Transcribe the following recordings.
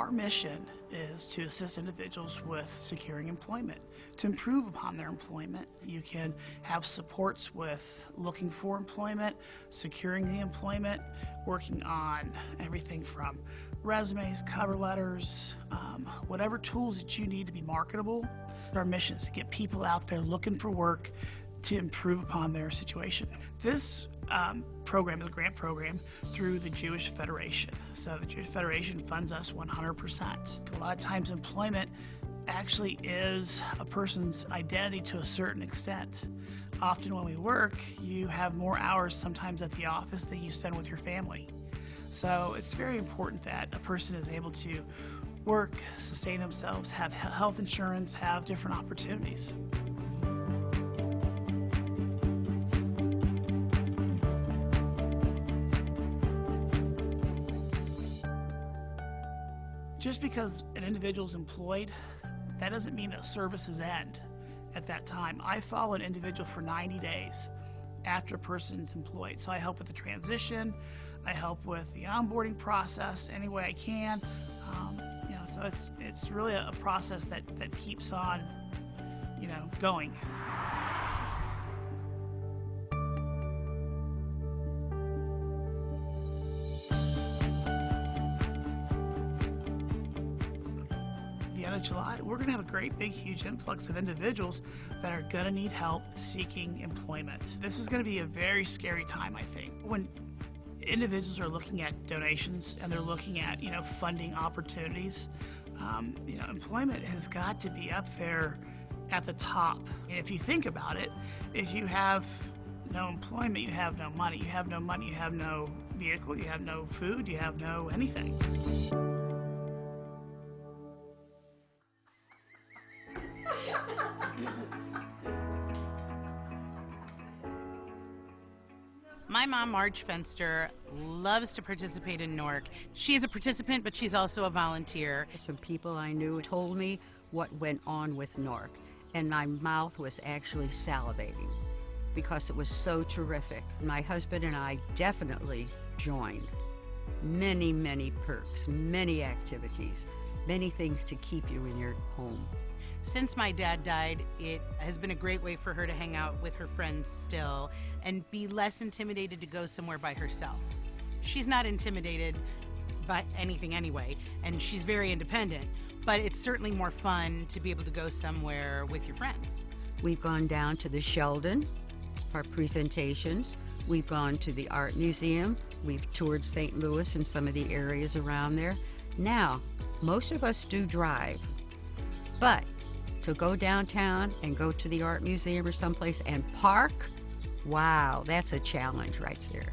Our mission is to assist individuals with securing employment. To improve upon their employment, you can have supports with looking for employment, securing the employment, working on everything from resumes, cover letters, whatever tools that you need to be marketable. Our mission is to get people out there looking for work to improve upon their situation. This program is a grant program through the Jewish Federation. So the Jewish Federation funds us 100%. A lot of times employment actually is a person's identity to a certain extent. Often when we work, you have more hours sometimes at the office than you spend with your family. So it's very important that a person is able to work, sustain themselves, have health insurance, have different opportunities. Just because an individual is employed, that doesn't mean that services end at that time. I follow an individual for 90 days after a person's employed. So I help with the transition, I help with the onboarding process any way I can. So it's really a process that keeps on, going. The end of July, we're going to have a great, big, huge influx of individuals that are going to need help seeking employment. This is going to be a very scary time, I think. When individuals are looking at donations and they're looking at, funding opportunities, employment has got to be up there at the top. And if you think about it, if you have no employment, you have no money. You have no money, you have no vehicle, you have no food, you have no anything. My mom, Marge Fenster, loves to participate in NORC. She's a participant, but she's also a volunteer. Some people I knew told me what went on with NORC, and my mouth was actually salivating because it was so terrific. My husband and I definitely joined. Many, many perks, many activities, many things to keep you in your home. Since my dad died, it has been a great way for her to hang out with her friends still and be less intimidated to go somewhere by herself. She's not intimidated by anything anyway, and she's very independent, but it's certainly more fun to be able to go somewhere with your friends. We've gone down to the Sheldon for presentations. We've gone to the Art Museum. We've toured St. Louis and some of the areas around there. Now, most of us do drive, but to go downtown and go to the art museum or someplace and park, wow, that's a challenge right there.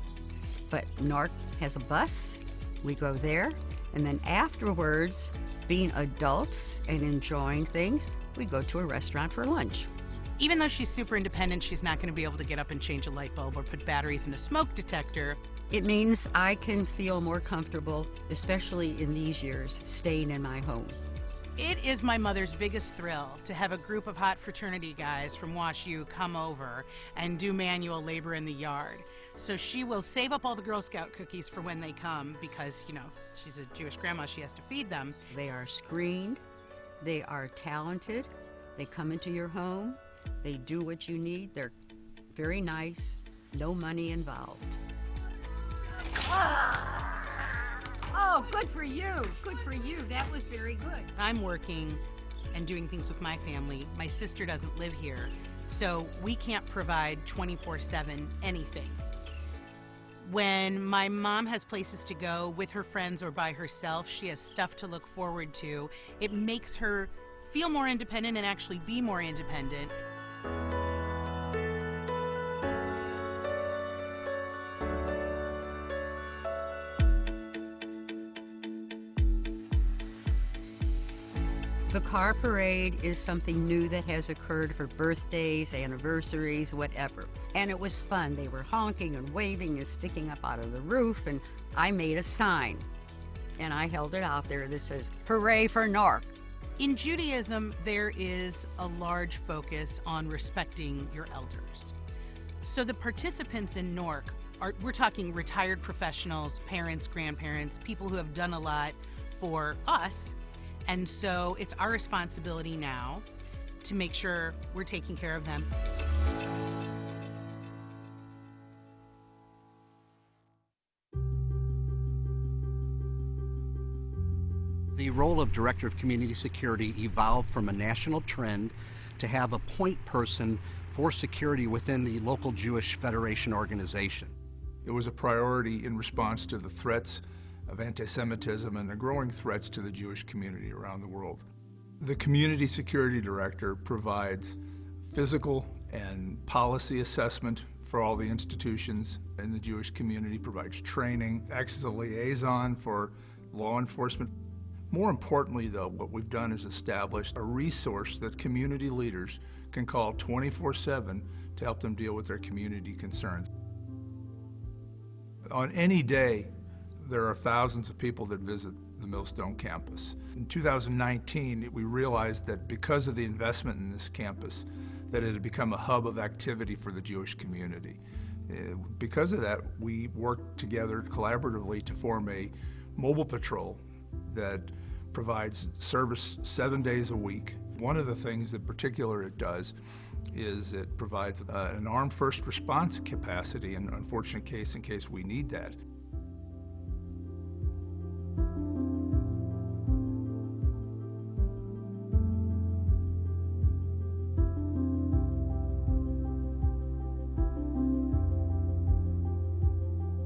But NORC has a bus, we go there, and then afterwards, being adults and enjoying things, we go to a restaurant for lunch. Even though she's super independent, she's not going to be able to get up and change a light bulb or put batteries in a smoke detector. It means I can feel more comfortable, especially in these years, staying in my home. It is my mother's biggest thrill to have a group of hot fraternity guys from Wash U come over and do manual labor in the yard. So she will save up all the Girl Scout cookies for when they come because, she's a Jewish grandma, she has to feed them. They are screened, they are talented, they come into your home, they do what you need, they're very nice, no money involved. Oh, good for you. Good for you. That was very good. I'm working and doing things with my family. My sister doesn't live here, so we can't provide 24/7 anything. When my mom has places to go with her friends or by herself, she has stuff to look forward to. It makes her feel more independent and actually be more independent. The car parade is something new that has occurred for birthdays, anniversaries, whatever. And it was fun. They were honking and waving and sticking up out of the roof, and I made a sign. And I held it out there that says, "Hooray for NORC." In Judaism, there is a large focus on respecting your elders. So the participants in NORC we're talking retired professionals, parents, grandparents, people who have done a lot for us. And so it's our responsibility now to make sure we're taking care of them. The role of Director of Community Security evolved from a national trend to have a point person for security within the local Jewish Federation organization. It was a priority in response to the threats of anti-Semitism and the growing threats to the Jewish community around the world. The Community Security Director provides physical and policy assessment for all the institutions in the Jewish community, provides training, acts as a liaison for law enforcement. More importantly, though, what we've done is established a resource that community leaders can call 24/7 to help them deal with their community concerns. On any day, there are thousands of people that visit the Millstone campus. In 2019, we realized that because of the investment in this campus, that it had become a hub of activity for the Jewish community. Because of that, we worked together collaboratively to form a mobile patrol that provides service 7 days a week. One of the things in particular it does is it provides an armed first response capacity in an unfortunate case in case we need that.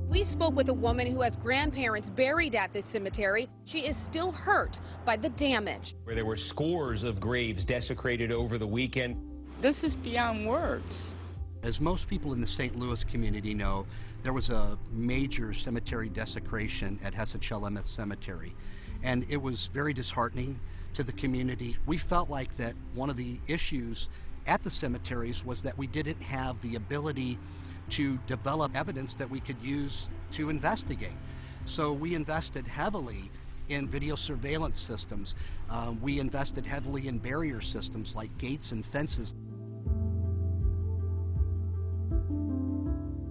We spoke with a woman who has grandparents buried at this cemetery. She is still hurt by the damage. Where there were scores of graves desecrated over the weekend. This is beyond words. As most people in the St. Louis community know, there was a major cemetery desecration at Hesed Shalem Cemetery, and it was very disheartening to the community. We felt like that one of the issues at the cemeteries was that we didn't have the ability to develop evidence that we could use to investigate. So we invested heavily in video surveillance systems. We invested heavily in barrier systems like gates and fences.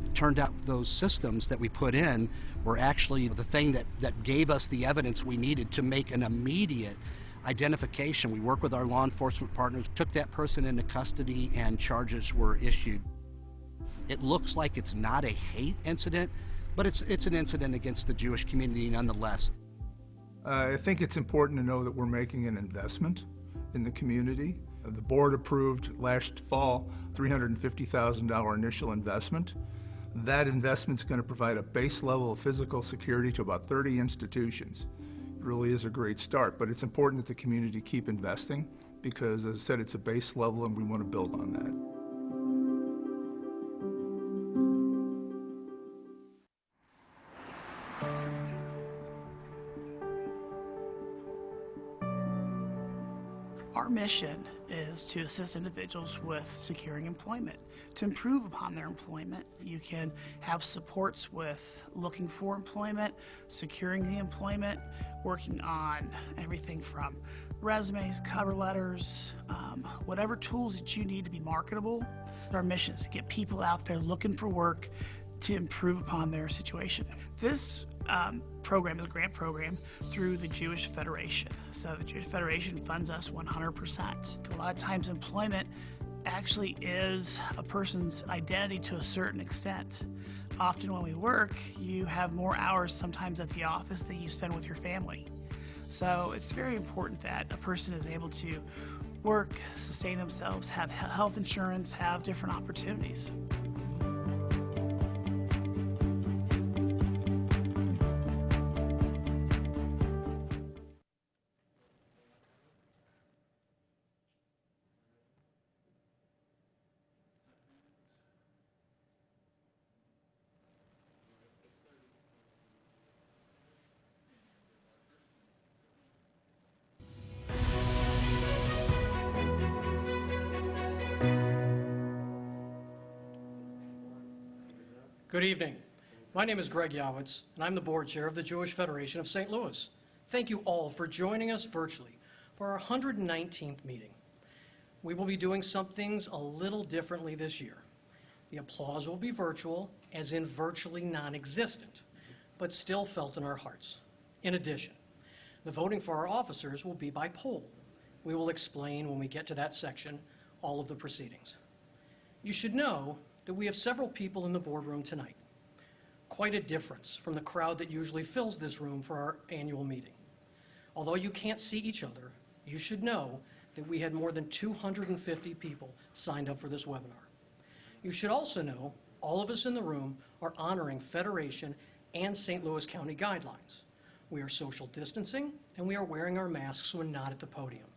It turned out those systems that we put in were actually the thing that gave us the evidence we needed to make an immediate identification. We worked with our law enforcement partners, took that person into custody, and charges were issued. It looks like it's not a hate incident, but it's an incident against the Jewish community nonetheless. I think it's important to know that we're making an investment in the community. The board approved last fall $350,000 initial investment. That investment's going to provide a base level of physical security to about 30 institutions. It really is a great start, but it's important that the community keep investing because, as I said, it's a base level and we want to build on that. Our mission is to assist individuals with securing employment. To improve upon their employment, you can have supports with looking for employment, securing the employment, working on everything from resumes, cover letters, whatever tools that you need to be marketable. Our mission is to get people out there looking for work to improve upon their situation. This program is a grant program through the Jewish Federation. So the Jewish Federation funds us 100%. A lot of times employment actually is a person's identity to a certain extent. Often when we work, you have more hours sometimes at the office than you spend with your family. So it's very important that a person is able to work, sustain themselves, have health insurance, have different opportunities. Good evening. My name is Greg Yowitz, and I'm the board chair of the Jewish Federation of St. Louis. Thank you all for joining us virtually for our 119th meeting. We will be doing some things a little differently this year. The applause will be virtual, as in virtually non-existent, but still felt in our hearts. In addition, The voting for our officers will be by poll. We will explain when we get to that section all of the proceedings. You should know that we have several people in the boardroom tonight. Quite a difference from the crowd that usually fills this room for our annual meeting. Although you can't see each other, you should know that we had more than 250 people signed up for this webinar. You should also know all of us in the room are honoring Federation and St. Louis County guidelines. We are social distancing and we are wearing our masks when not at the podium.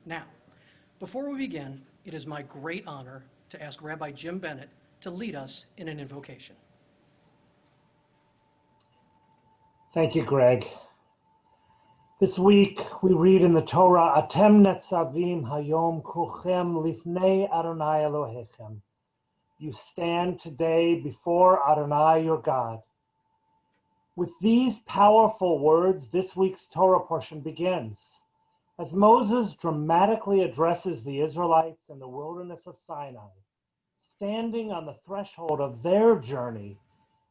Now, before we begin, it is my great honor to ask Rabbi Jim Bennett to lead us in an invocation. Thank you, Greg. This week we read in the Torah, Atem netzavim hayom kulchem lifnei Adonai Elohechem. You stand today before Adonai your God. With these powerful words, this week's Torah portion begins. As Moses dramatically addresses the Israelites in the wilderness of Sinai, standing on the threshold of their journey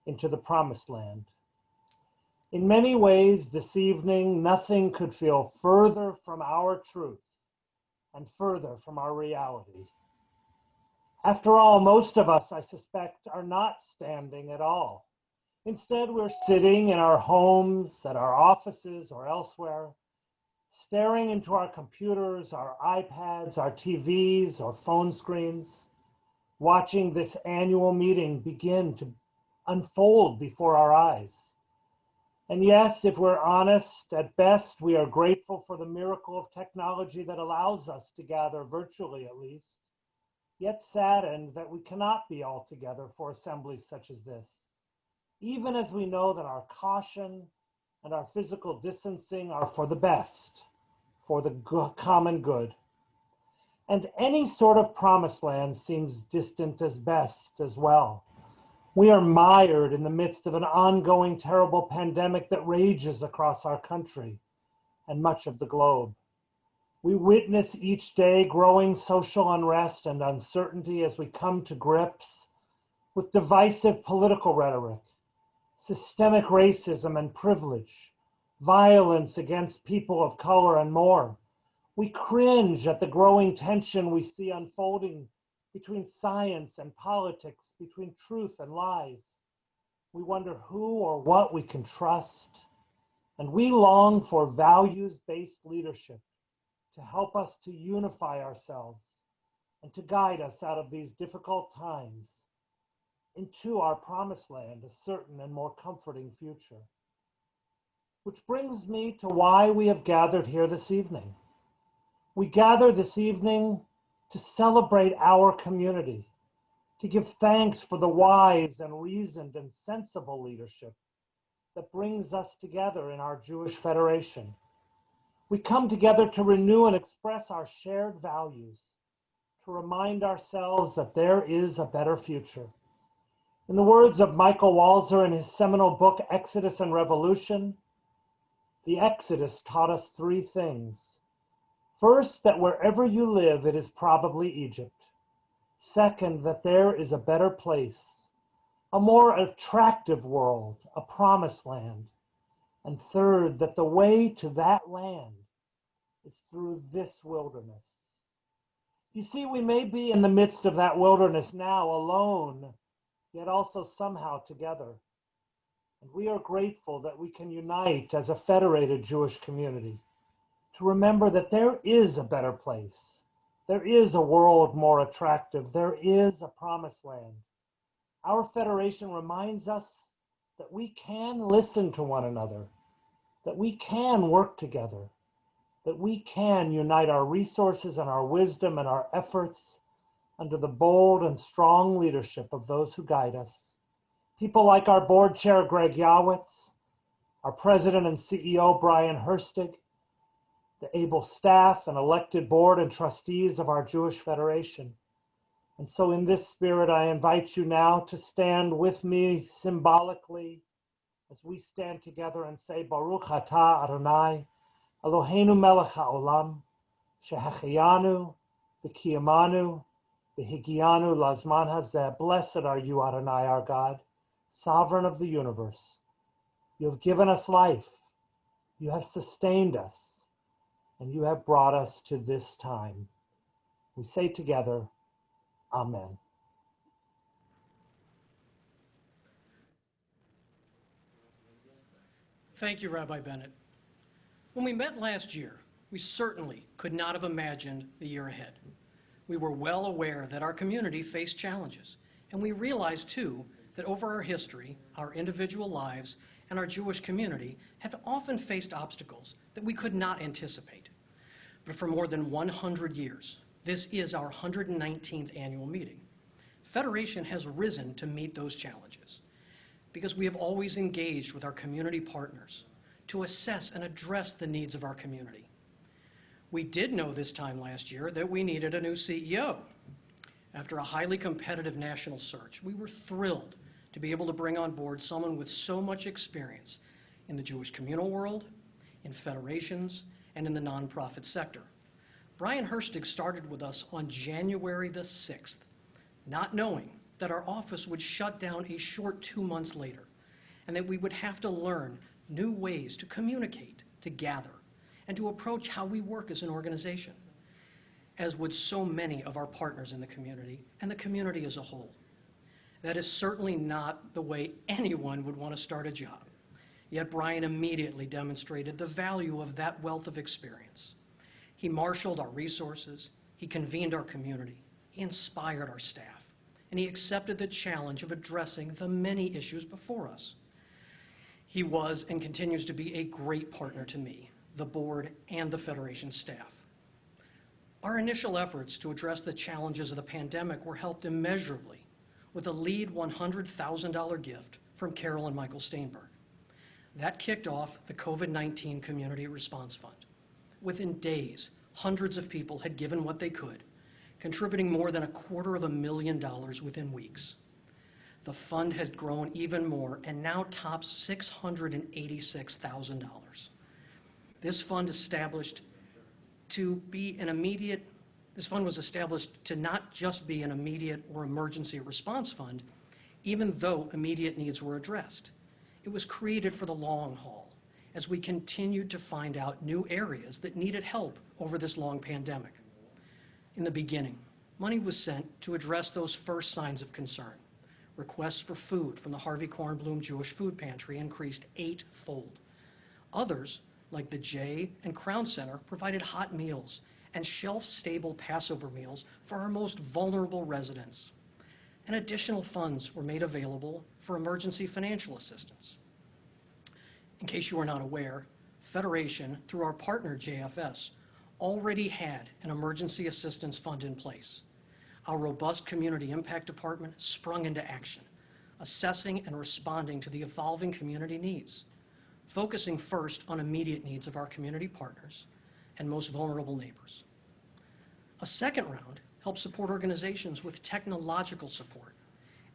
into the Promised Land. In many ways, this evening, nothing could feel further from our truth and further from our reality. After all, most of us, I suspect, are not standing at all. Instead, we're sitting in our homes, at our offices, or elsewhere, staring into our computers, our iPads, our TVs, or phone screens, watching this annual meeting begin to unfold before our eyes. And yes, if we're honest, at best, we are grateful for the miracle of technology that allows us to gather virtually at least, yet saddened that we cannot be all together for assemblies such as this, even as we know that our caution and our physical distancing are for the best, for the common good. And any sort of promised land seems distant as best as well. We are mired in the midst of an ongoing terrible pandemic that rages across our country and much of the globe. We witness each day growing social unrest and uncertainty as we come to grips with divisive political rhetoric, systemic racism and privilege, violence against people of color, and more. We cringe at the growing tension we see unfolding between science and politics, between truth and lies. We wonder who or what we can trust, and we long for values-based leadership to help us to unify ourselves and to guide us out of these difficult times into our promised land, a certain and more comforting future. Which brings me to why we have gathered here this evening. We gather this evening to celebrate our community, to give thanks for the wise and reasoned and sensible leadership that brings us together in our Jewish Federation. We come together to renew and express our shared values, to remind ourselves that there is a better future. In the words of Michael Walzer in his seminal book, Exodus and Revolution, the Exodus taught us three things. First, that wherever you live, it is probably Egypt. Second, that there is a better place, a more attractive world, a promised land. And third, that the way to that land is through this wilderness. You see, we may be in the midst of that wilderness now, alone, yet also somehow together. And we are grateful that we can unite as a federated Jewish community to remember that there is a better place. There is a world more attractive. There is a promised land. Our federation reminds us that we can listen to one another, that we can work together, that we can unite our resources and our wisdom and our efforts under the bold and strong leadership of those who guide us. People like our board chair, Greg Yawitz, our president and CEO, Brian Herstig, the able staff and elected board and trustees of our Jewish Federation. And so in this spirit, I invite you now to stand with me symbolically as we stand together and say, Baruch atah Adonai, Eloheinu melech haolam, shehachiyanu, v'kiyamanu, v'higianu lazman hazeh. Blessed are you, Adonai, our God, sovereign of the universe. You have given us life. You have sustained us, and you have brought us to this time. We say together, Amen. Thank you, Rabbi Bennett. When we met last year, we certainly could not have imagined the year ahead. We were well aware that our community faced challenges, and we realized, too, that over our history, our individual lives, and our Jewish community have often faced obstacles that we could not anticipate. But for more than 100 years, this is our 119th annual meeting. Federation has risen to meet those challenges because we have always engaged with our community partners to assess and address the needs of our community. We did know this time last year that we needed a new CEO. After a highly competitive national search, we were thrilled to be able to bring on board someone with so much experience in the Jewish communal world, in federations, and in the nonprofit sector. Brian Herstig started with us on January the 6th, not knowing that our office would shut down a short 2 months later, and that we would have to learn new ways to communicate, to gather, and to approach how we work as an organization, as would so many of our partners in the community and the community as a whole. That is certainly not the way anyone would want to start a job. Yet Brian immediately demonstrated the value of that wealth of experience. He marshaled our resources, he convened our community, he inspired our staff, and he accepted the challenge of addressing the many issues before us. He was and continues to be a great partner to me, the board, and the Federation staff. Our initial efforts to address the challenges of the pandemic were helped immeasurably with a lead $100,000 gift from Carol and Michael Steinberg. That kicked off the COVID-19 Community Response Fund. Within days, hundreds of people had given what they could, contributing more than $250,000 within weeks. The fund had grown even more and now tops $686,000. This fund was established to not just be an immediate or emergency response fund, even though immediate needs were addressed. It was created for the long haul, as we continued to find out new areas that needed help over this long pandemic. In the beginning, money was sent to address those first signs of concern. Requests for food from the Harvey Kornblum Jewish Food Pantry increased 8-fold. Others, like the Jay and Crown Center, provided hot meals and shelf-stable Passover meals for our most vulnerable residents. And additional funds were made available for emergency financial assistance. In case you are not aware, Federation, through our partner JFS, already had an emergency assistance fund in place. Our robust community impact department sprung into action, assessing and responding to the evolving community needs, focusing first on immediate needs of our community partners and most vulnerable neighbors. A second round helped support organizations with technological support,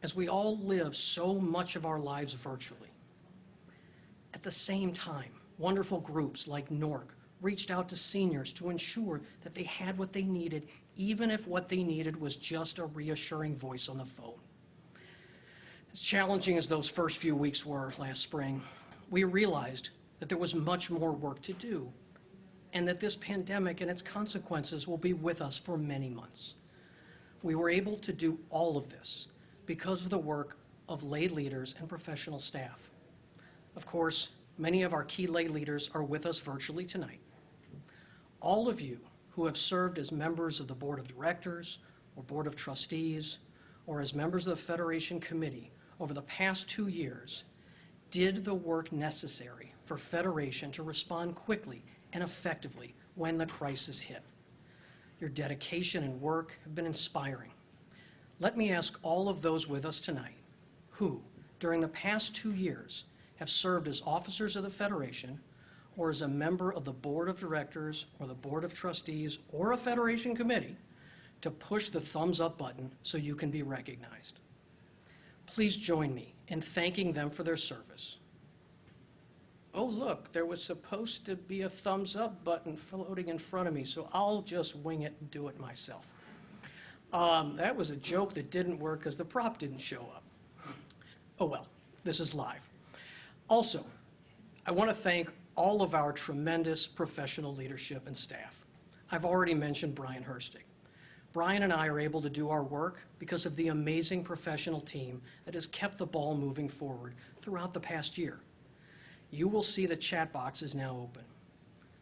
as we all live so much of our lives virtually. At the same time, wonderful groups like NORC reached out to seniors to ensure that they had what they needed, even if what they needed was just a reassuring voice on the phone. As challenging as those first few weeks were last spring, we realized that there was much more work to do, and that this pandemic and its consequences will be with us for many months. We were able to do all of this because of the work of lay leaders and professional staff. Of course, many of our key lay leaders are with us virtually tonight. All of you who have served as members of the Board of Directors or Board of Trustees or as members of the Federation Committee over the past 2 years did the work necessary for Federation to respond quickly and effectively when the crisis hit. Your dedication and work have been inspiring. Let me ask all of those with us tonight who, during the past 2 years, have served as officers of the Federation or as a member of the Board of Directors or the Board of Trustees or a Federation Committee, to push the thumbs up button so you can be recognized. Please join me in thanking them for their service. Oh, look, there was supposed to be a thumbs up button floating in front of me, so I'll just wing it and do it myself. That was a joke that didn't work because the prop didn't show up. Oh well, this is live. Also, I want to thank all of our tremendous professional leadership and staff. I've already mentioned Brian Herstig. Brian and I are able to do our work because of the amazing professional team that has kept the ball moving forward throughout the past year. You will see the chat box is now open.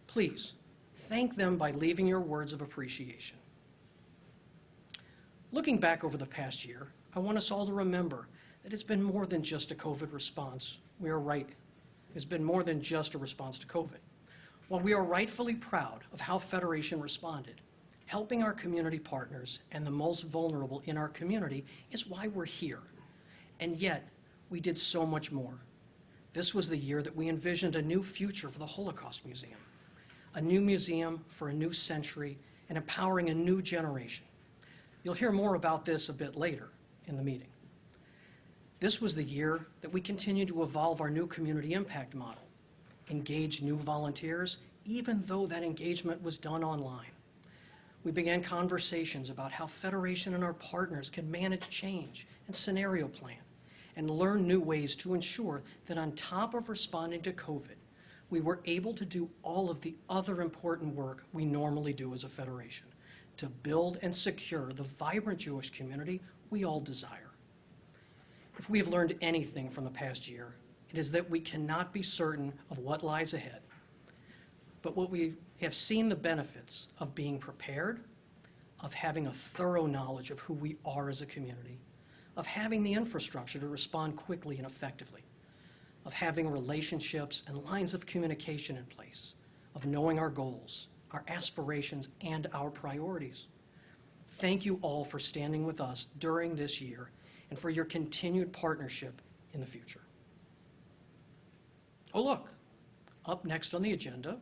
Please, thank them by leaving your words of appreciation. Looking back over the past year, I want us all to remember that it's been more than just a COVID response. We are right. It's been more than just a response to COVID. While we are rightfully proud of how Federation responded, helping our community partners and the most vulnerable in our community is why we're here. And yet, we did so much more. This was the year that we envisioned a new future for the Holocaust Museum, a new museum for a new century and empowering a new generation. You'll hear more about this a bit later in the meeting. This was the year that we continued to evolve our new community impact model, engage new volunteers, even though that engagement was done online. We began conversations about how Federation and our partners can manage change and scenario plan and learn new ways to ensure that on top of responding to COVID, we were able to do all of the other important work we normally do as a Federation to build and secure the vibrant Jewish community we all desire. If we have learned anything from the past year, it is that we cannot be certain of what lies ahead. But what we have seen the benefits of being prepared, of having a thorough knowledge of who we are as a community, of having the infrastructure to respond quickly and effectively, of having relationships and lines of communication in place, of knowing our goals, our aspirations, and our priorities. Thank you all for standing with us during this year and for your continued partnership in the future. Oh, look, up next on the agenda,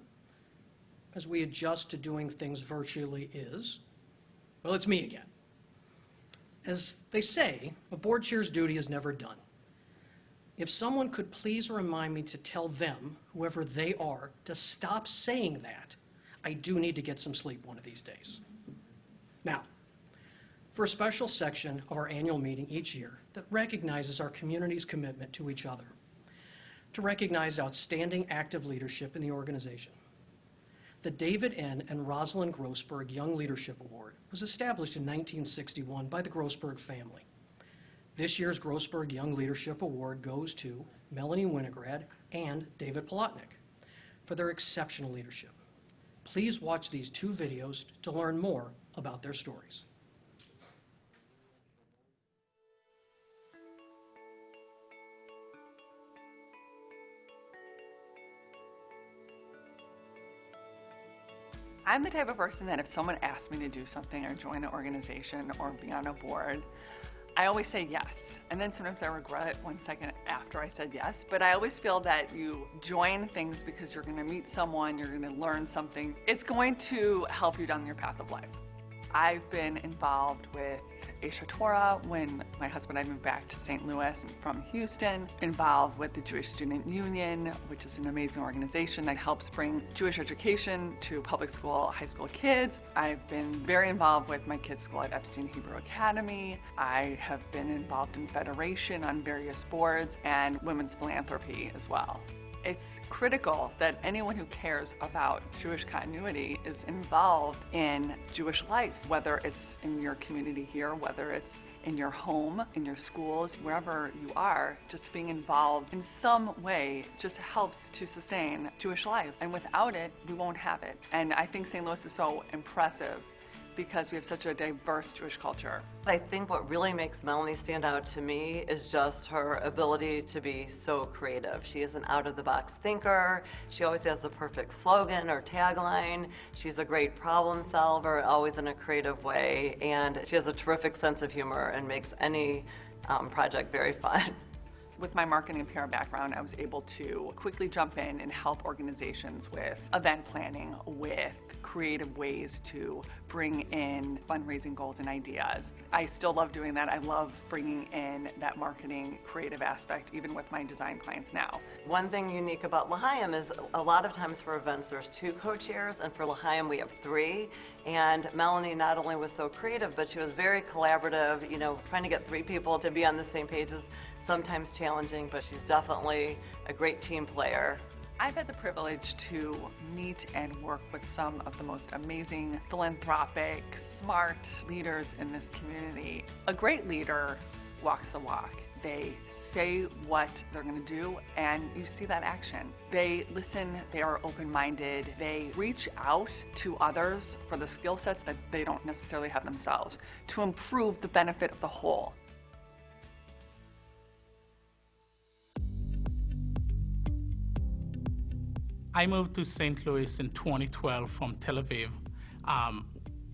as we adjust to doing things virtually is, well, it's me again. As they say, a board chair's duty is never done. If someone could please remind me to tell them, whoever they are, to stop saying that, I do need to get some sleep one of these days. Now, for a special section of our annual meeting each year that recognizes our community's commitment to each other, to recognize outstanding active leadership in the organization. The David N. and Rosalind Grossberg Young Leadership Award was established in 1961 by the Grossberg family. This year's Grossberg Young Leadership Award goes to Melanie Winograd and David Polotnik for their exceptional leadership. Please watch these two videos to learn more about their stories. I'm the type of person that if someone asks me to do something or join an organization or be on a board, I always say yes. And then sometimes I regret it 1 second after I said yes. But I always feel that you join things because you're going to meet someone, you're going to learn something. It's going to help you down your path of life. I've been involved with Aish HaTorah when my husband and I moved back to St. Louis from Houston, involved with the Jewish Student Union, which is an amazing organization that helps bring Jewish education to public school, high school kids. I've been very involved with my kids' school at Epstein Hebrew Academy. I have been involved in Federation on various boards and women's philanthropy as well. It's critical that anyone who cares about Jewish continuity is involved in Jewish life, whether it's in your community here, whether it's in your home, in your schools, wherever you are. Just being involved in some way just helps to sustain Jewish life. And without it, we won't have it. And I think St. Louis is so impressive because we have such a diverse Jewish culture. I think what really makes Melanie stand out to me is just her ability to be so creative. She is an out-of-the-box thinker. She always has the perfect slogan or tagline. She's a great problem solver, always in a creative way, and she has a terrific sense of humor and makes any project very fun. With my marketing and PR background, I was able to quickly jump in and help organizations with event planning, with creative ways to bring in fundraising goals and ideas. I still love doing that. I love bringing in that marketing creative aspect, even with my design clients now. One thing unique about L'Chaim is a lot of times for events there's 2 co-chairs, and for L'Chaim we have 3. And Melanie not only was so creative, but she was very collaborative. You know, trying to get 3 people to be on the same page is sometimes challenging, but she's definitely a great team player. I've had the privilege to meet and work with some of the most amazing, philanthropic, smart leaders in this community. A great leader walks the walk. They say what they're going to do, and you see that action. They listen, they are open-minded, they reach out to others for the skill sets that they don't necessarily have themselves to improve the benefit of the whole. I moved to St. Louis in 2012 from Tel Aviv,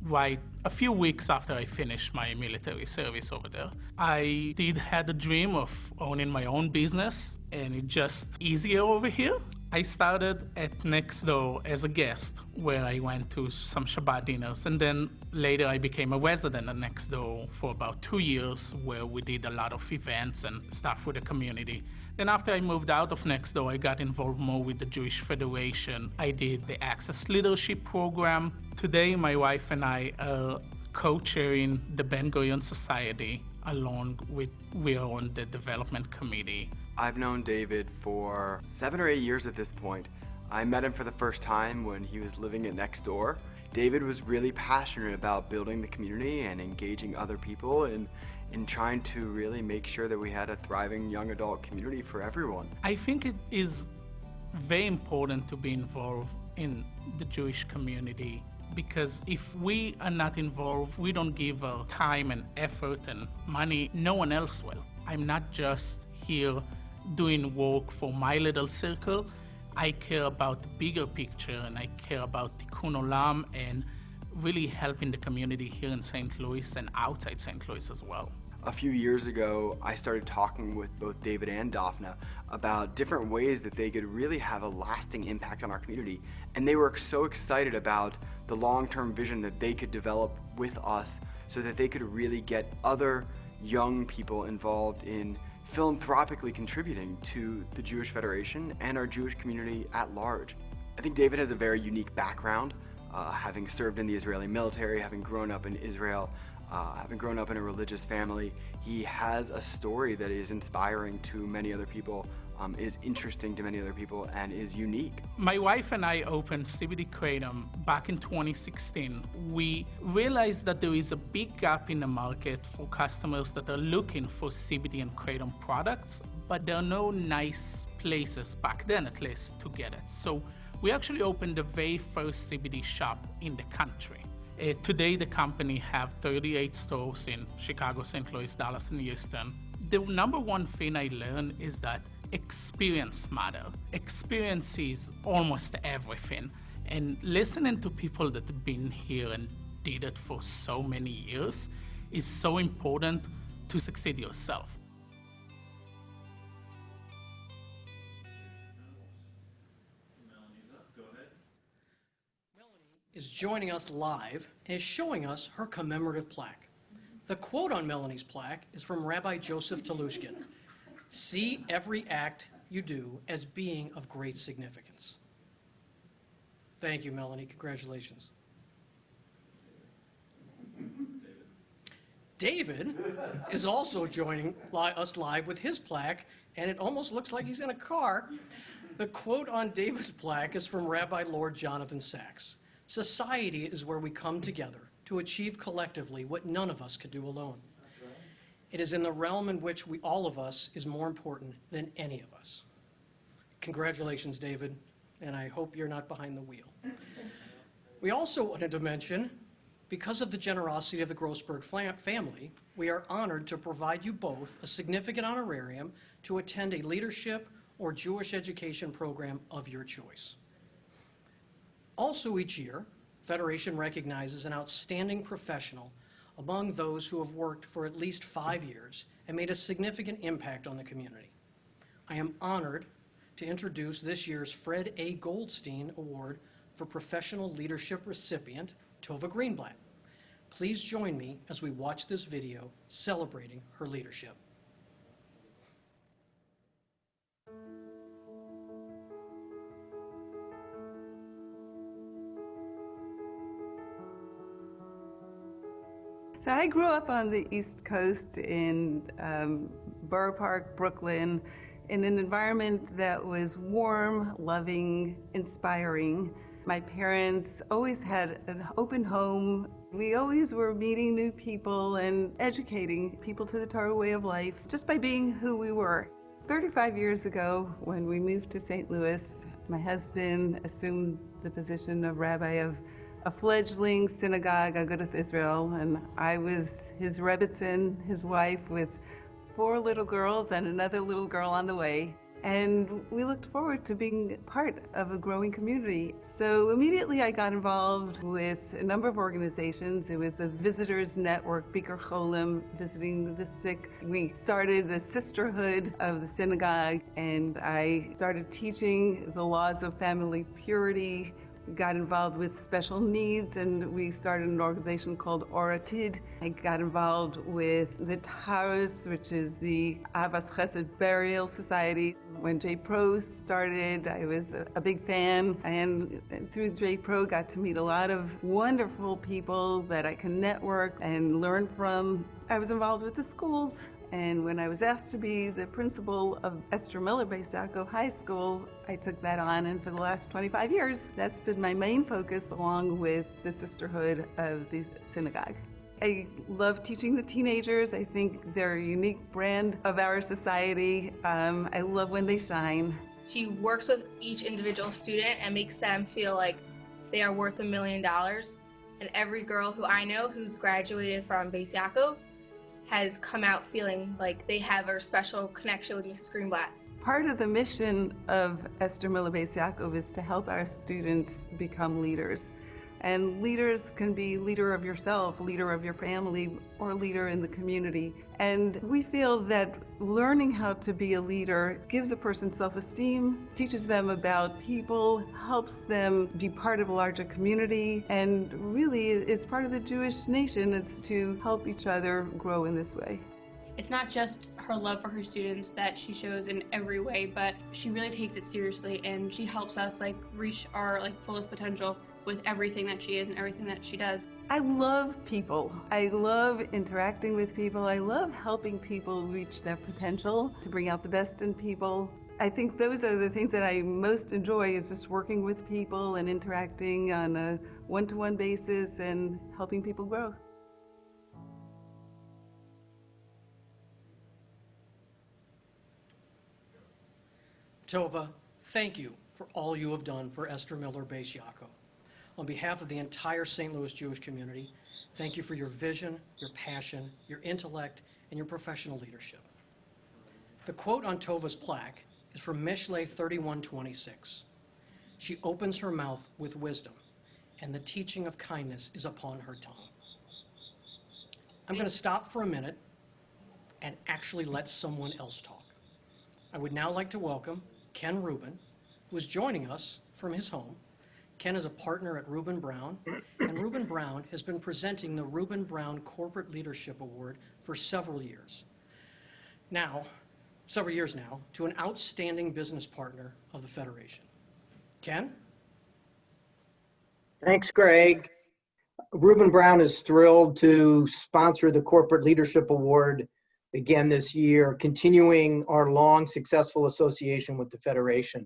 right a few weeks after I finished my military service over there. I did had a dream of owning my own business, and it's just easier over here. I started at Nextdoor as a guest, where I went to some Shabbat dinners, and then later I became a resident at Nextdoor for about 2 years, where we did a lot of events and stuff with the community. Then after I moved out of Nextdoor, I got involved more with the Jewish Federation. I did the Access Leadership Program. Today, my wife and I are co-chairing the Ben Gurion Society, along with we are on the development committee. I've known David for 7 or 8 years at this point. I met him for the first time when he was living at Nextdoor. David was really passionate about building the community and engaging other people in trying to really make sure that we had a thriving young adult community for everyone. I think it is very important to be involved in the Jewish community, because if we are not involved, we don't give our time and effort and money, no one else will. I'm not just here doing work for my little circle. I care about the bigger picture, and I care about Tikkun Olam and really helping the community here in St. Louis and outside St. Louis as well. A few years ago, I started talking with both David and Daphna about different ways that they could really have a lasting impact on our community. And they were so excited about the long-term vision that they could develop with us so that they could really get other young people involved in philanthropically contributing to the Jewish Federation and our Jewish community at large. I think David has a very unique background, having served in the Israeli military, having grown up in Israel, having grown up in a religious family. He has a story that is inspiring to many other people, is interesting to many other people, and is unique. My wife and I opened CBD Kratom back in 2016. We realized that there is a big gap in the market for customers that are looking for CBD and Kratom products, but there are no nice places, back then at least, to get it. So we actually opened the very first CBD shop in the country. Today, the company have 38 stores in Chicago, St. Louis, Dallas, and Houston. The number one thing I learned is that experience matter. Experience is almost everything. And listening to people that have been here and did it for so many years is so important to succeed yourself. Is joining us live and is showing us her commemorative plaque. The quote on Melanie's plaque is from Rabbi Joseph Telushkin. See every act you do as being of great significance. Thank you, Melanie. Congratulations. David is also joining us live with his plaque, and it almost looks like he's in a car. The quote on David's plaque is from Rabbi Lord Jonathan Sacks. Society is where we come together to achieve collectively what none of us could do alone. It is in the realm in which all of us is more important than any of us. Congratulations, David, and I hope you're not behind the wheel. We also wanted to mention, because of the generosity of the Grossberg family, we are honored to provide you both a significant honorarium to attend a leadership or Jewish education program of your choice. Also each year, Federation recognizes an outstanding professional among those who have worked for at least 5 years and made a significant impact on the community. I am honored to introduce this year's Fred A. Goldstein Award for Professional Leadership recipient, Tova Greenblatt. Please join me as we watch this video celebrating her leadership. So I grew up on the East Coast in Borough Park, Brooklyn, in an environment that was warm, loving, inspiring. My parents always had an open home. We always were meeting new people and educating people to the Torah way of life just by being who we were. 35 years ago, when we moved to St. Louis, my husband assumed the position of rabbi of a fledgling synagogue, Agudath Israel, and I was his rebbitzin, his wife, with 4 little girls and another little girl on the way. And we looked forward to being part of a growing community. So immediately I got involved with a number of organizations. It was a visitors network, Bikur Cholim, visiting the sick. We started a sisterhood of the synagogue, and I started teaching the laws of family purity. Got involved with special needs, and we started an organization called Oratid. I got involved with the Taurus, which is the Avas Chesed Burial Society. When J-Pro started, I was a big fan, and through J-Pro got to meet a lot of wonderful people that I can network and learn from. I was involved with the schools, and when I was asked to be the principal of Esther Miller Beis Yaakov High School, I took that on, and for the last 25 years, that's been my main focus, along with the sisterhood of the synagogue. I love teaching the teenagers. I think they're a unique brand of our society. I love when they shine. She works with each individual student and makes them feel like they are worth $1 million. And every girl who I know who's graduated from Beis Yaakov has come out feeling like they have a special connection with Mrs. Greenblatt. Part of the mission of Esther Miller Beis Yaakov is to help our students become leaders. And leaders can be leader of yourself, leader of your family, or leader in the community. And we feel that learning how to be a leader gives a person self-esteem, teaches them about people, helps them be part of a larger community, and really is part of the Jewish nation. It's to help each other grow in this way. It's not just her love for her students that she shows in every way, but she really takes it seriously, and she helps us reach our fullest potential with everything that she is and everything that she does. I love people. I love interacting with people. I love helping people reach their potential, to bring out the best in people. I think those are the things that I most enjoy, is just working with people and interacting on a one-to-one basis and helping people grow. Tova, thank you for all you have done for Esther Miller Beis Yaakov. On behalf of the entire St. Louis Jewish community, thank you for your vision, your passion, your intellect, and your professional leadership. The quote on Tova's plaque is from Mishlei 31:26. She opens her mouth with wisdom, and the teaching of kindness is upon her tongue. I'm going to stop for a minute and actually let someone else talk. I would now like to welcome Ken Rubin, who is joining us from his home. Ken is a partner at Reuben Brown, and Reuben Brown has been presenting the Reuben Brown Corporate Leadership Award for several years now, to an outstanding business partner of the Federation. Ken? Thanks, Greg. Reuben Brown is thrilled to sponsor the Corporate Leadership Award again this year, continuing our long, successful association with the Federation.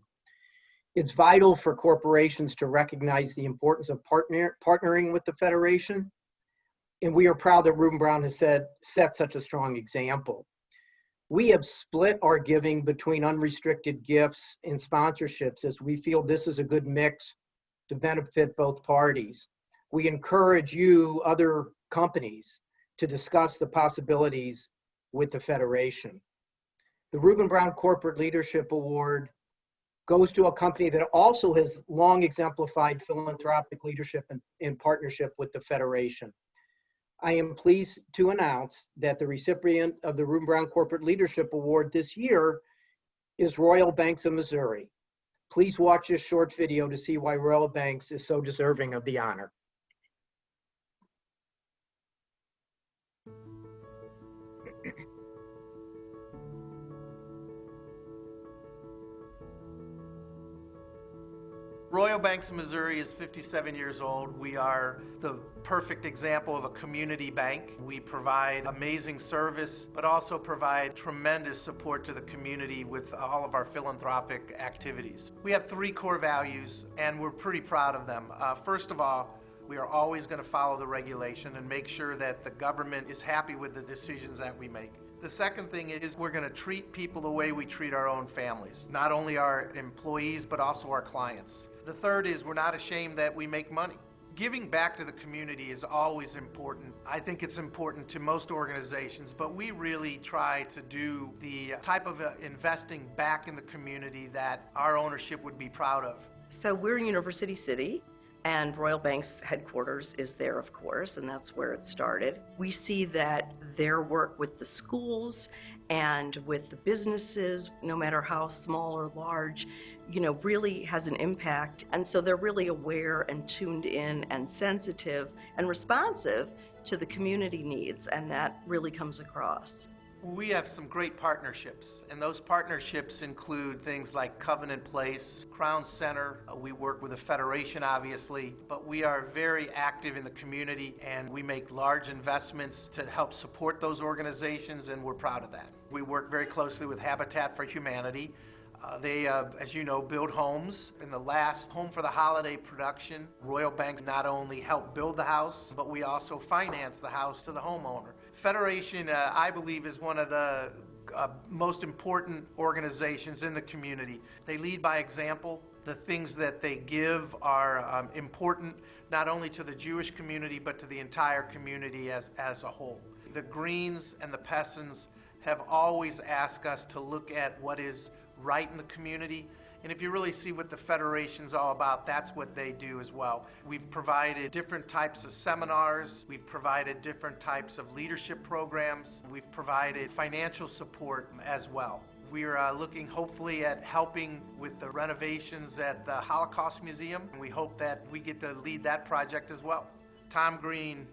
It's vital for corporations to recognize the importance of partnering with the Federation, and we are proud that Reuben Brown has set such a strong example. We have split our giving between unrestricted gifts and sponsorships, as we feel this is a good mix to benefit both parties. We encourage you, other companies, to discuss the possibilities with the Federation. The Reuben Brown Corporate Leadership Award goes to a company that also has long exemplified philanthropic leadership in partnership with the Federation. I am pleased to announce that the recipient of the Reuben Brown Corporate Leadership Award this year is Royal Banks of Missouri. Please watch this short video to see why Royal Banks is so deserving of the honor. Royal Banks, Missouri is 57 years old. We are the perfect example of a community bank. We provide amazing service, but also provide tremendous support to the community with all of our philanthropic activities. We have 3 core values, and we're pretty proud of them. First of all, we are always going to follow the regulation and make sure that the government is happy with the decisions that we make. The second thing is we're going to treat people the way we treat our own families, not only our employees, but also our clients. The third is we're not ashamed that we make money. Giving back to the community is always important. I think it's important to most organizations, but we really try to do the type of investing back in the community that our ownership would be proud of. So we're in University City, and Royal Bank's headquarters is there, of course, and that's where it started. We see that their work with the schools and with the businesses, no matter how small or large, really has an impact. And so they're really aware and tuned in and sensitive and responsive to the community needs, and that really comes across. We have some great partnerships, and those partnerships include things like Covenant Place, Crown Center. We work with the Federation, obviously, but we are very active in the community, and we make large investments to help support those organizations, and we're proud of that. We work very closely with Habitat for Humanity. They, as you know, build homes. In the last Home for the Holiday production, Royal Banks not only helped build the house, but we also finance the house to the homeowner. Federation, I believe, is one of the most important organizations in the community. They lead by example. The things that they give are important not only to the Jewish community, but to the entire community as a whole. The Greens and the Pessons have always asked us to look at what is right in the community. And if you really see what the Federation's all about, that's what they do as well. We've provided different types of seminars. We've provided different types of leadership programs. We've provided financial support as well. We're looking hopefully at helping with the renovations at the Holocaust Museum, and we hope that we get to lead that project as well. Tom Green,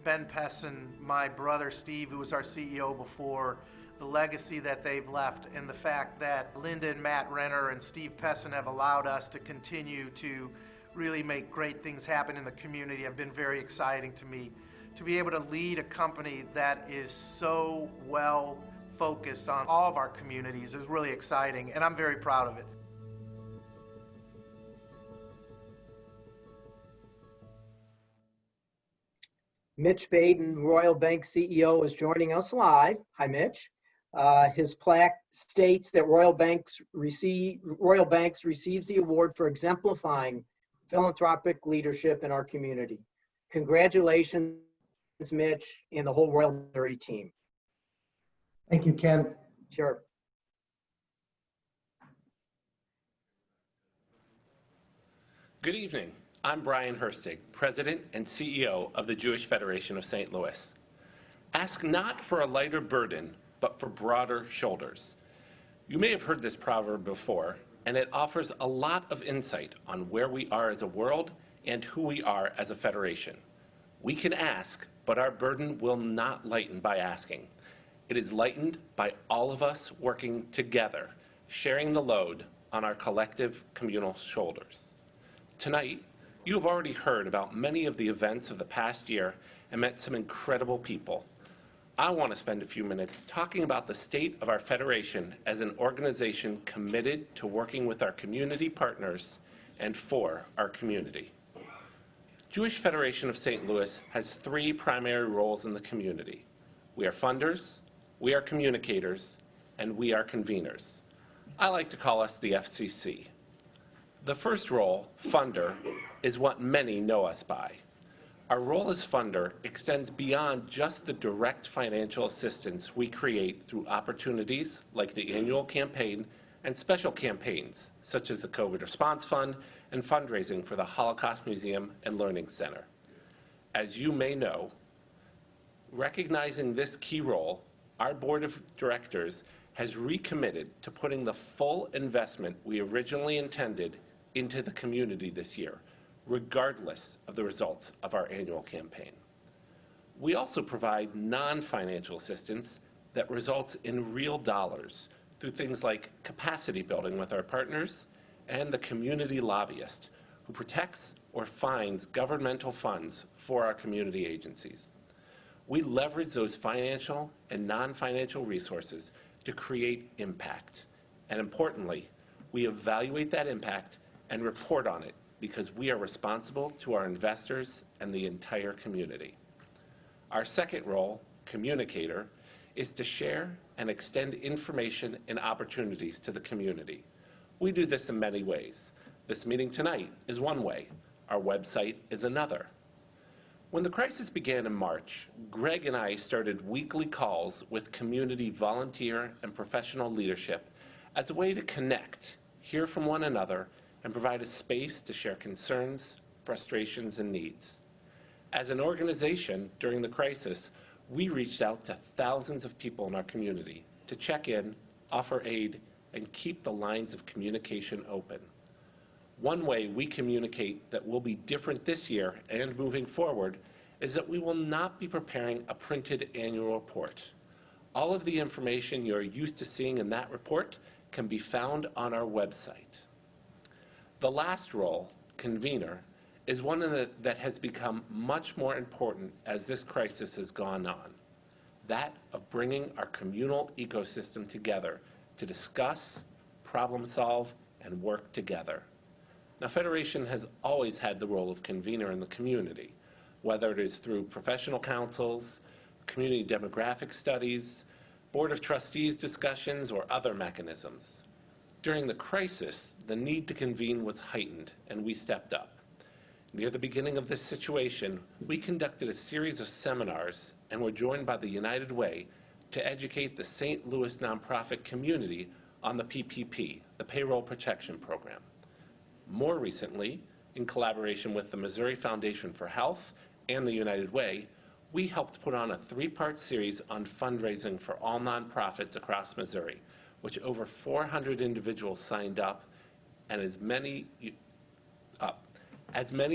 Ben Pessin, my brother Steve, who was our CEO before, the legacy that they've left, and the fact that Linda and Matt Renner and Steve Pessin have allowed us to continue to really make great things happen in the community have been very exciting to me. To be able to lead a company that is so well focused on all of our communities is really exciting, and I'm very proud of it. Mitch Baden, Royal Bank CEO, is joining us live. Hi, Mitch. His plaque states that Royal Banks receives the award for exemplifying philanthropic leadership in our community. Congratulations, Mitch, and the whole Royal Missouri team. Thank you, Ken. Sure. Good evening. I'm Brian Herstig, President and CEO of the Jewish Federation of St. Louis. Ask not for a lighter burden, but for broader shoulders. You may have heard this proverb before, and it offers a lot of insight on where we are as a world and who we are as a federation. We can ask, but our burden will not lighten by asking. It is lightened by all of us working together, sharing the load on our collective communal shoulders. Tonight, you have already heard about many of the events of the past year and met some incredible people. I want to spend a few minutes talking about the state of our Federation as an organization committed to working with our community partners and for our community. Jewish Federation of St. Louis has 3 primary roles in the community. We are funders, we are communicators, and we are conveners. I like to call us the FCC. The first role, funder, is what many know us by. Our role as funder extends beyond just the direct financial assistance we create through opportunities like the annual campaign and special campaigns, such as the COVID Response Fund and fundraising for the Holocaust Museum and Learning Center. As you may know, recognizing this key role, our board of directors has recommitted to putting the full investment we originally intended into the community this year, regardless of the results of our annual campaign. We also provide non-financial assistance that results in real dollars through things like capacity building with our partners and the community lobbyist, who protects or fines governmental funds for our community agencies. We leverage those financial and non-financial resources to create impact. And importantly, we evaluate that impact and report on it because we are responsible to our investors and the entire community. Our second role, communicator, is to share and extend information and opportunities to the community. We do this in many ways. This meeting tonight is one way. Our website is another. When the crisis began in March, Greg and I started weekly calls with community volunteer and professional leadership as a way to connect, hear from one another, and provide a space to share concerns, frustrations, and needs. As an organization during the crisis, we reached out to thousands of people in our community to check in, offer aid, and keep the lines of communication open. One way we communicate that will be different this year and moving forward is that we will not be preparing a printed annual report. All of the information you're used to seeing in that report can be found on our website. The last role, convener, is one that has become much more important as this crisis has gone on. That of bringing our communal ecosystem together to discuss, problem solve, and work together. Now, Federation has always had the role of convener in the community, whether it is through professional councils, community demographic studies, Board of Trustees discussions, or other mechanisms. During the crisis, the need to convene was heightened, and we stepped up. Near the beginning of this situation, we conducted a series of seminars and were joined by the United Way to educate the St. Louis nonprofit community on the PPP, the Payroll Protection Program. More recently, in collaboration with the Missouri Foundation for Health and the United Way, we helped put on a 3-part series on fundraising for all nonprofits across Missouri, which over 400 individuals signed up, and as many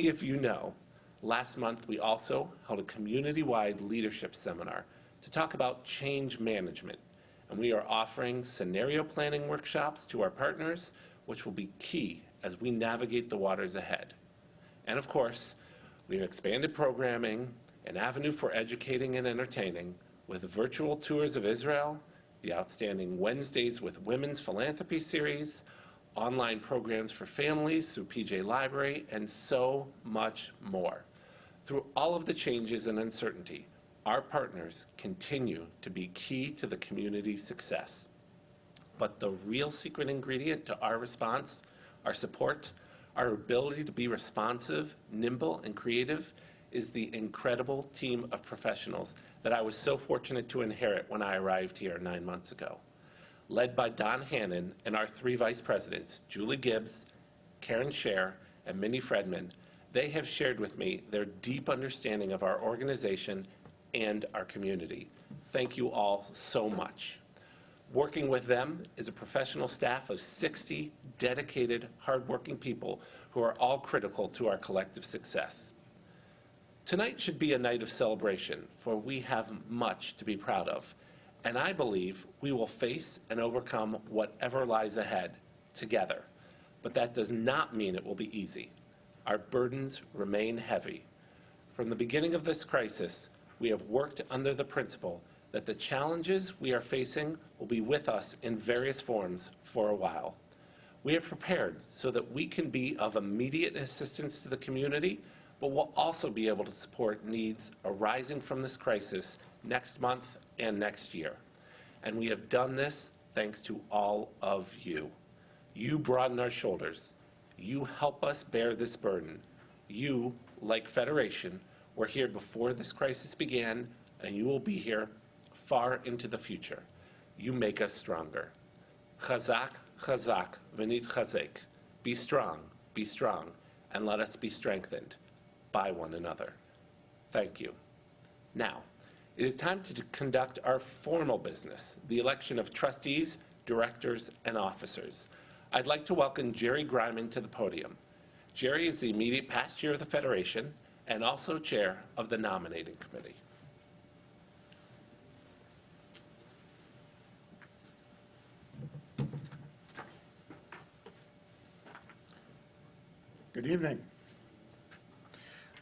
of you know, last month we also held a community-wide leadership seminar to talk about change management, and we are offering scenario planning workshops to our partners, which will be key as we navigate the waters ahead. And of course, we've expanded programming, an avenue for educating and entertaining, with virtual tours of Israel, the outstanding Wednesdays with Women's Philanthropy series, online programs for families through PJ Library, and so much more. Through all of the changes and uncertainty, our partners continue to be key to the community's success. But the real secret ingredient to our response, our support, our ability to be responsive, nimble, and creative is the incredible team of professionals that I was so fortunate to inherit when I arrived here 9 months ago. Led by Don Hannon and our 3 vice presidents, Julie Gibbs, Karen Scher, and Minnie Fredman, they have shared with me their deep understanding of our organization and our community. Thank you all so much. Working with them is a professional staff of 60 dedicated, hardworking people who are all critical to our collective success. Tonight should be a night of celebration, for we have much to be proud of, and I believe we will face and overcome whatever lies ahead together. But that does not mean it will be easy. Our burdens remain heavy. From the beginning of this crisis, we have worked under the principle that the challenges we are facing will be with us in various forms for a while. We have prepared so that we can be of immediate assistance to the community, but we'll also be able to support needs arising from this crisis next month and next year. And we have done this thanks to all of you. You broaden our shoulders. You help us bear this burden. You, like Federation, were here before this crisis began, and you will be here far into the future. You make us stronger. Chazak, chazak, v'nit chazek. Be strong, and let us be strengthened by one another. Thank you. Now, it is time to conduct our formal business, the election of trustees, directors, and officers. I'd like to welcome Jerry Greiman to the podium. Jerry is the immediate past chair of the Federation and also chair of the nominating committee. Good evening.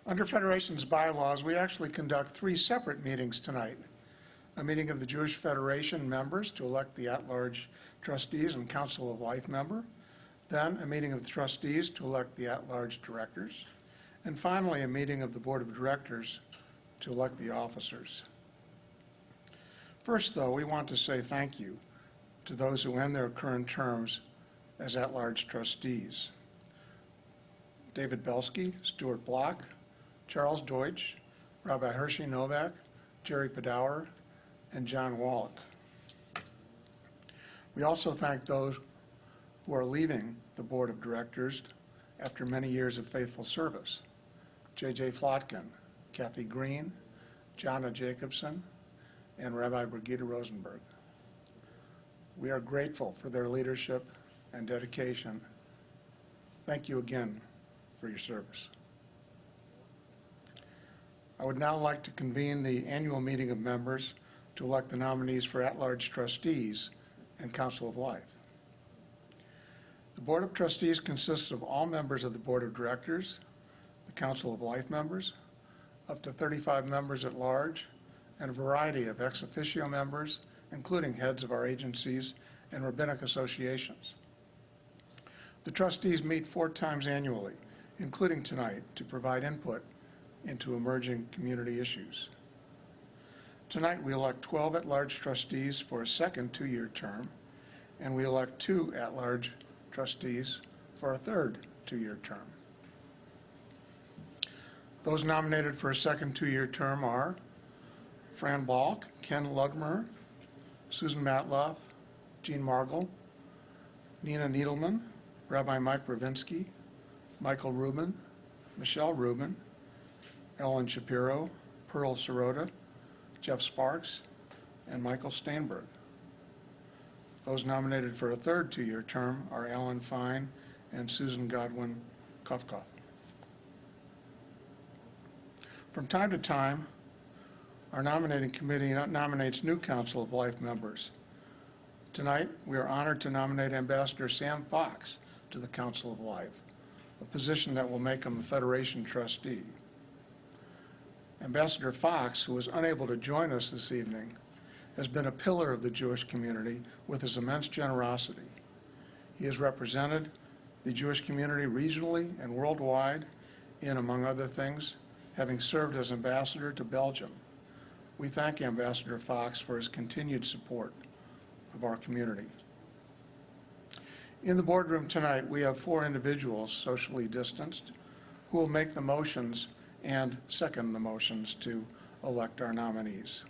Under Federation's bylaws, we actually conduct 3 separate meetings tonight. A meeting of the Jewish Federation members to elect the at-large trustees and Council of Life member, then a meeting of the trustees to elect the at-large directors, and finally a meeting of the Board of Directors to elect the officers. First, though, we want to say thank you to those who end their current terms as at-large trustees. David Belsky, Stuart Block, Charles Deutsch, Rabbi Hershey Novak, Jerry Padower, and John Wallach. We also thank those who are leaving the Board of Directors after many years of faithful service. J.J. Flotkin, Kathy Green, Jonna Jacobson, and Rabbi Brigitte Rosenberg. We are grateful for their leadership and dedication. Thank you again for your service. I would now like to convene the annual meeting of members to elect the nominees for at-large trustees and Council of Life. The Board of Trustees consists of all members of the Board of Directors, the Council of Life members, up to 35 members at large, and a variety of ex officio members, including heads of our agencies and rabbinic associations. The trustees meet 4 times annually, including tonight, to provide input into emerging community issues. Tonight, we elect 12 at-large trustees for a second 2-year term, and we elect 2 at-large trustees for a third 2-year term. Those nominated for a second 2-year term are Fran Balk, Ken Lugmer, Susan Matloff, Jean Margle, Nina Needleman, Rabbi Mike Ravinsky, Michael Rubin, Michelle Rubin, Ellen Shapiro, Pearl Sirota, Jeff Sparks, and Michael Steinberg. Those nominated for a third 2-year term are Alan Fine and Susan Godwin Kofkoff. From time to time, our nominating committee nominates new Council of Life members. Tonight, we are honored to nominate Ambassador Sam Fox to the Council of Life, a position that will make him a Federation trustee. Ambassador Fox, who was unable to join us this evening, has been a pillar of the Jewish community with his immense generosity. He has represented the Jewish community regionally and worldwide in, among other things, having served as ambassador to Belgium. We thank Ambassador Fox for his continued support of our community. In the boardroom tonight, we have 4 individuals, socially distanced, who will make the motions and second the motions to elect our nominees.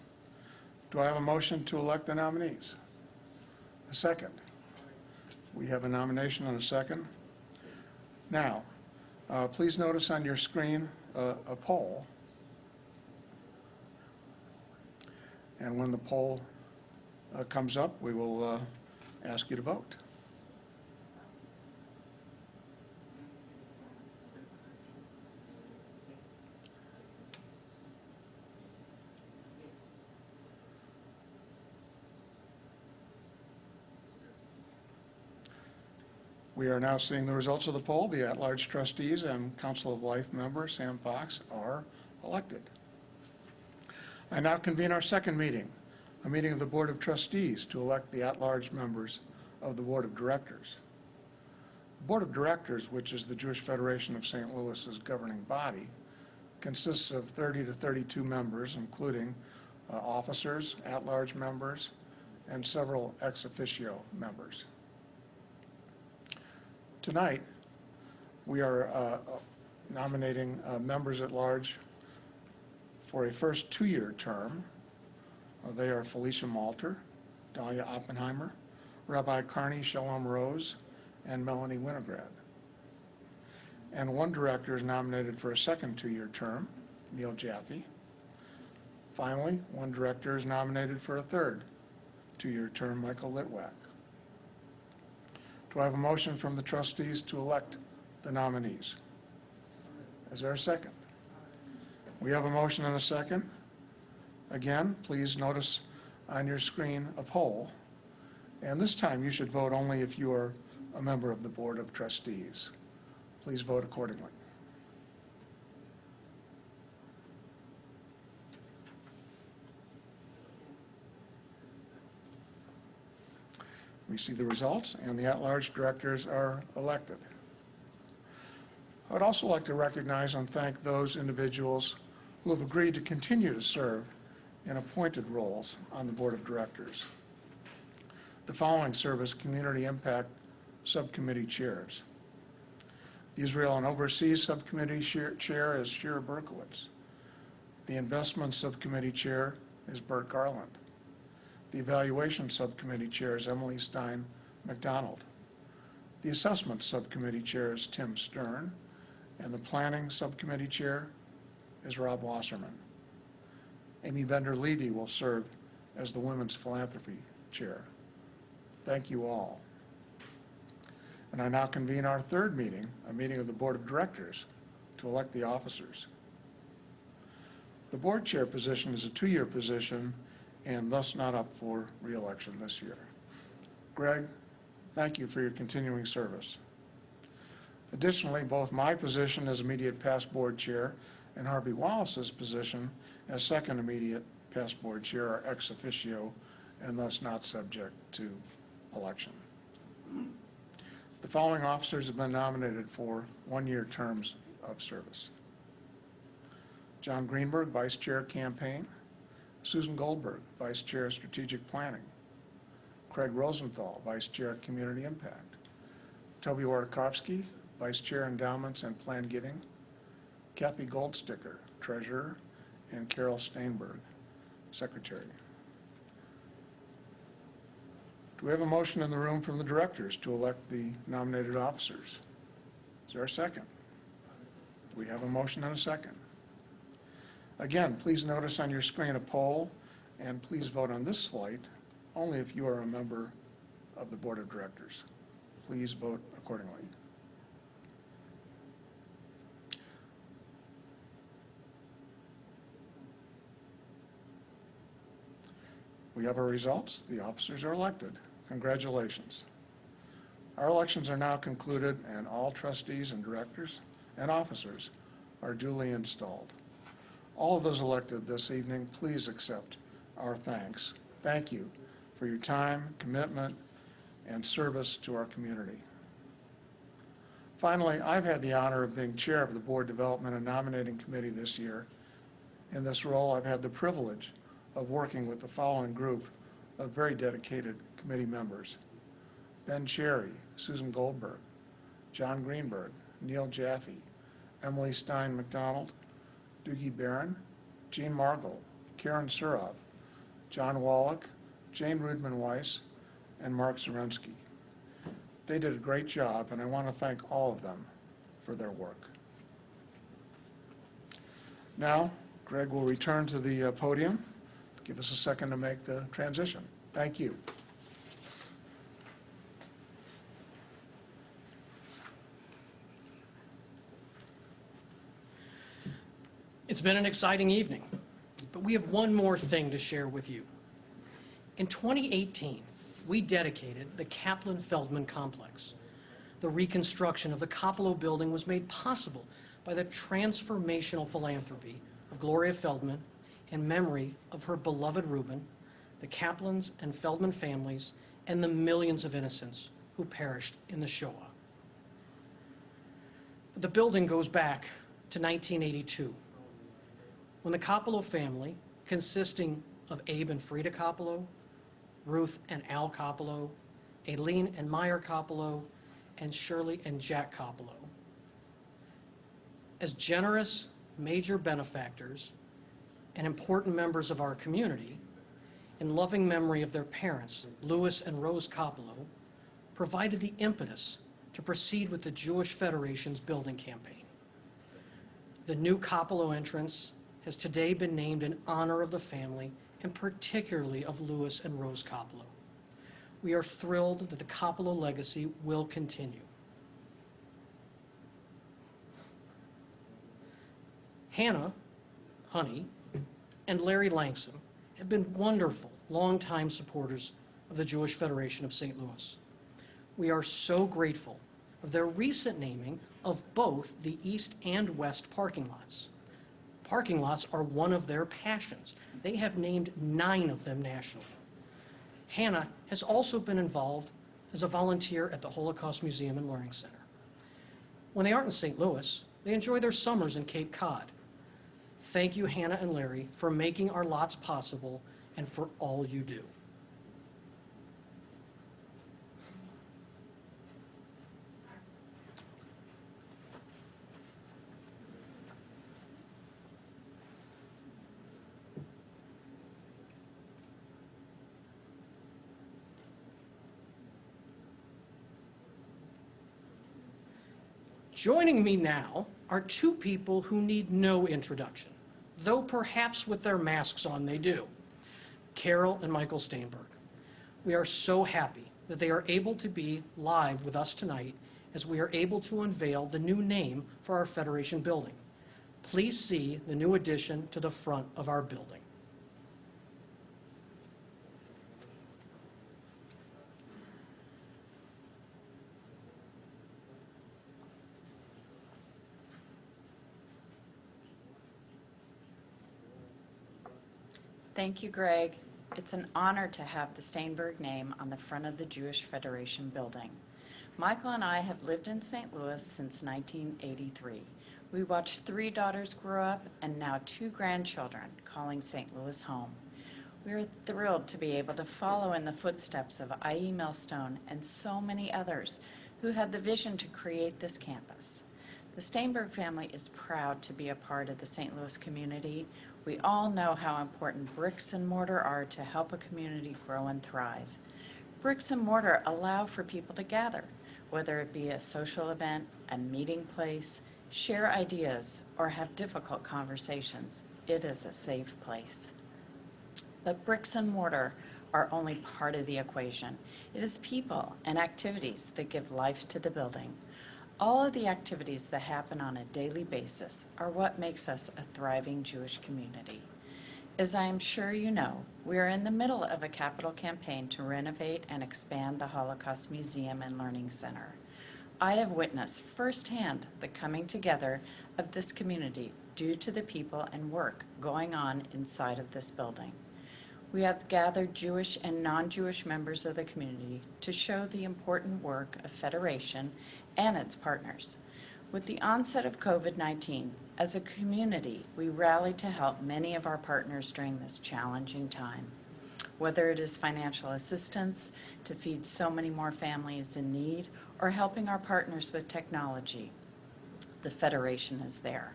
Do I have a motion to elect the nominees? A second. We have a nomination and a second. Now, please notice on your screen a poll. And when the poll comes up, we will ask you to vote. We are now seeing the results of the poll. The at-large trustees and Council of Life member, Sam Fox, are elected. I now convene our second meeting, a meeting of the Board of Trustees to elect the at-large members of the Board of Directors. The Board of Directors, which is the Jewish Federation of St. Louis's governing body, consists of 30 to 32 members, including officers, at-large members, and several ex officio members. Tonight, we are nominating members at large for a first 2-year term. They are Felicia Malter, Dahlia Oppenheimer, Rabbi Carney Shalom Rose, and Melanie Winograd. And 1 director is nominated for a second 2-year term, Neil Jaffe. Finally, 1 director is nominated for a third 2-year term, Michael Litwack. Do I have a motion from the trustees to elect the nominees? Is there a second? We have a motion and a second. Again, please notice on your screen a poll. And this time you should vote only if you are a member of the Board of Trustees. Please vote accordingly. We see the results, and the at-large directors are elected. I would also like to recognize and thank those individuals who have agreed to continue to serve in appointed roles on the Board of Directors. The following serve as Community Impact Subcommittee chairs. The Israel and Overseas Subcommittee chair is Shira Berkowitz. The Investment Subcommittee chair is Bert Garland. The Evaluation Subcommittee chair is Emily Stein McDonald. The Assessment Subcommittee chair is Tim Stern, and the Planning Subcommittee chair is Rob Wasserman. Amy Bender-Levy will serve as the Women's Philanthropy chair. Thank you all. And I now convene our third meeting, a meeting of the Board of Directors, to elect the officers. The board chair position is a 2-year position and thus not up for re-election this year. Greg, thank you for your continuing service. Additionally, both my position as immediate past board chair and Harvey Wallace's position as second immediate past board chair are ex officio and thus not subject to election. The following officers have been nominated for 1-year terms of service. John Greenberg, Vice Chair Campaign. Susan Goldberg, Vice Chair Strategic Planning. Craig Rosenthal, Vice Chair Community Impact. Toby Wartkowski, Vice Chair Endowments and Plan Giving. Kathy Goldsticker, Treasurer, and Carol Steinberg, Secretary. Do we have a motion in the room from the directors to elect the nominated officers? Is there a second? We have a motion and a second. Again, please notice on your screen a poll, and please vote on this slide only if you are a member of the Board of Directors. Please vote accordingly. We have our results. The officers are elected. Congratulations. Our elections are now concluded, and all trustees and directors and officers are duly installed. All of those elected this evening, please accept our thanks. Thank you for your time, commitment, and service to our community. Finally, I've had the honor of being chair of the Board Development and Nominating Committee this year. In this role, I've had the privilege of working with the following group of very dedicated committee members: Ben Cherry, Susan Goldberg, John Greenberg, Neil Jaffe, Emily Stein McDonald, Doogie Barron, Jean Margle, Karen Surov, John Wallach, Jane Rudman-Weiss, and Mark Zarensky. They did a great job, and I want to thank all of them for their work. Now, Greg will return to the podium. Give us a second to make the transition. Thank you. It's been an exciting evening, but we have one more thing to share with you. In 2018, we dedicated the Kaplan-Feldman Complex. The reconstruction of the Kaplow building was made possible by the transformational philanthropy of Gloria Feldman in memory of her beloved Reuben, the Kaplans and Feldman families, and the millions of innocents who perished in the Shoah. But the building goes back to 1982, when the Kaplow family, consisting of Abe and Frida Kaplow, Ruth and Al Kaplow, Aileen and Meyer Kaplow, and Shirley and Jack Kaplow, as generous major benefactors and important members of our community, in loving memory of their parents, Louis and Rose Kaplow, provided the impetus to proceed with the Jewish Federation's building campaign. The new Kaplow entrance has today been named in honor of the family, and particularly of Louis and Rose Kaplow. We are thrilled that the Kaplow legacy will continue. Hannah, Honey, and Larry Langston have been wonderful, longtime supporters of the Jewish Federation of St. Louis. We are so grateful of their recent naming of both the east and west parking lots. Parking lots are one of their passions. They have named 9 of them nationally. Hannah has also been involved as a volunteer at the Holocaust Museum and Learning Center. When they aren't in St. Louis, they enjoy their summers in Cape Cod. Thank you, Hannah and Larry, for making our lots possible and for all you do. Joining me now are 2 people who need no introduction, though perhaps with their masks on they do. Carol and Michael Steinberg. We are so happy that they are able to be live with us tonight as we are able to unveil the new name for our Federation building. Please see the new addition to the front of our building. Thank you, Greg. It's an honor to have the Steinberg name on the front of the Jewish Federation building. Michael and I have lived in St. Louis since 1983. We watched 3 daughters grow up and now 2 grandchildren, calling St. Louis home. We are thrilled to be able to follow in the footsteps of I.E. Millstone and so many others who had the vision to create this campus. The Steinberg family is proud to be a part of the St. Louis community. We all know how important bricks and mortar are to help a community grow and thrive. Bricks and mortar allow for people to gather, whether it be a social event, a meeting place, share ideas, or have difficult conversations. It is a safe place. But bricks and mortar are only part of the equation. It is people and activities that give life to the building. All of the activities that happen on a daily basis are what makes us a thriving Jewish community. As I am sure you know, we are in the middle of a capital campaign to renovate and expand the Holocaust Museum and Learning Center. I have witnessed firsthand the coming together of this community due to the people and work going on inside of this building. We have gathered Jewish and non-Jewish members of the community to show the important work of Federation and its partners. With the onset of COVID-19, as a community, we rallied to help many of our partners during this challenging time. Whether it is financial assistance to feed so many more families in need or helping our partners with technology, the Federation is there.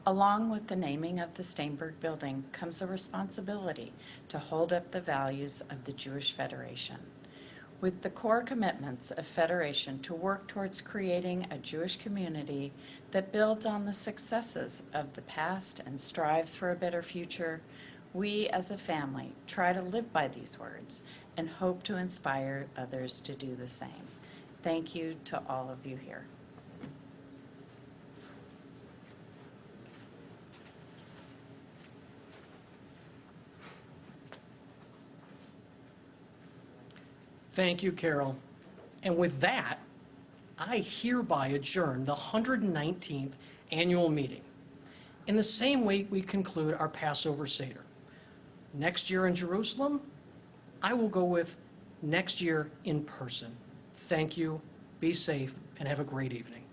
Along with the naming of the Steinberg building comes a responsibility to hold up the values of the Jewish Federation. With the core commitments of Federation to work towards creating a Jewish community that builds on the successes of the past and strives for a better future, we as a family try to live by these words and hope to inspire others to do the same. Thank you to all of you here. Thank you, Carol. And with that, I hereby adjourn the 119th annual meeting. In the same way we conclude our Passover Seder. Next year in Jerusalem, I will go with next year in person. Thank you, be safe, and have a great evening.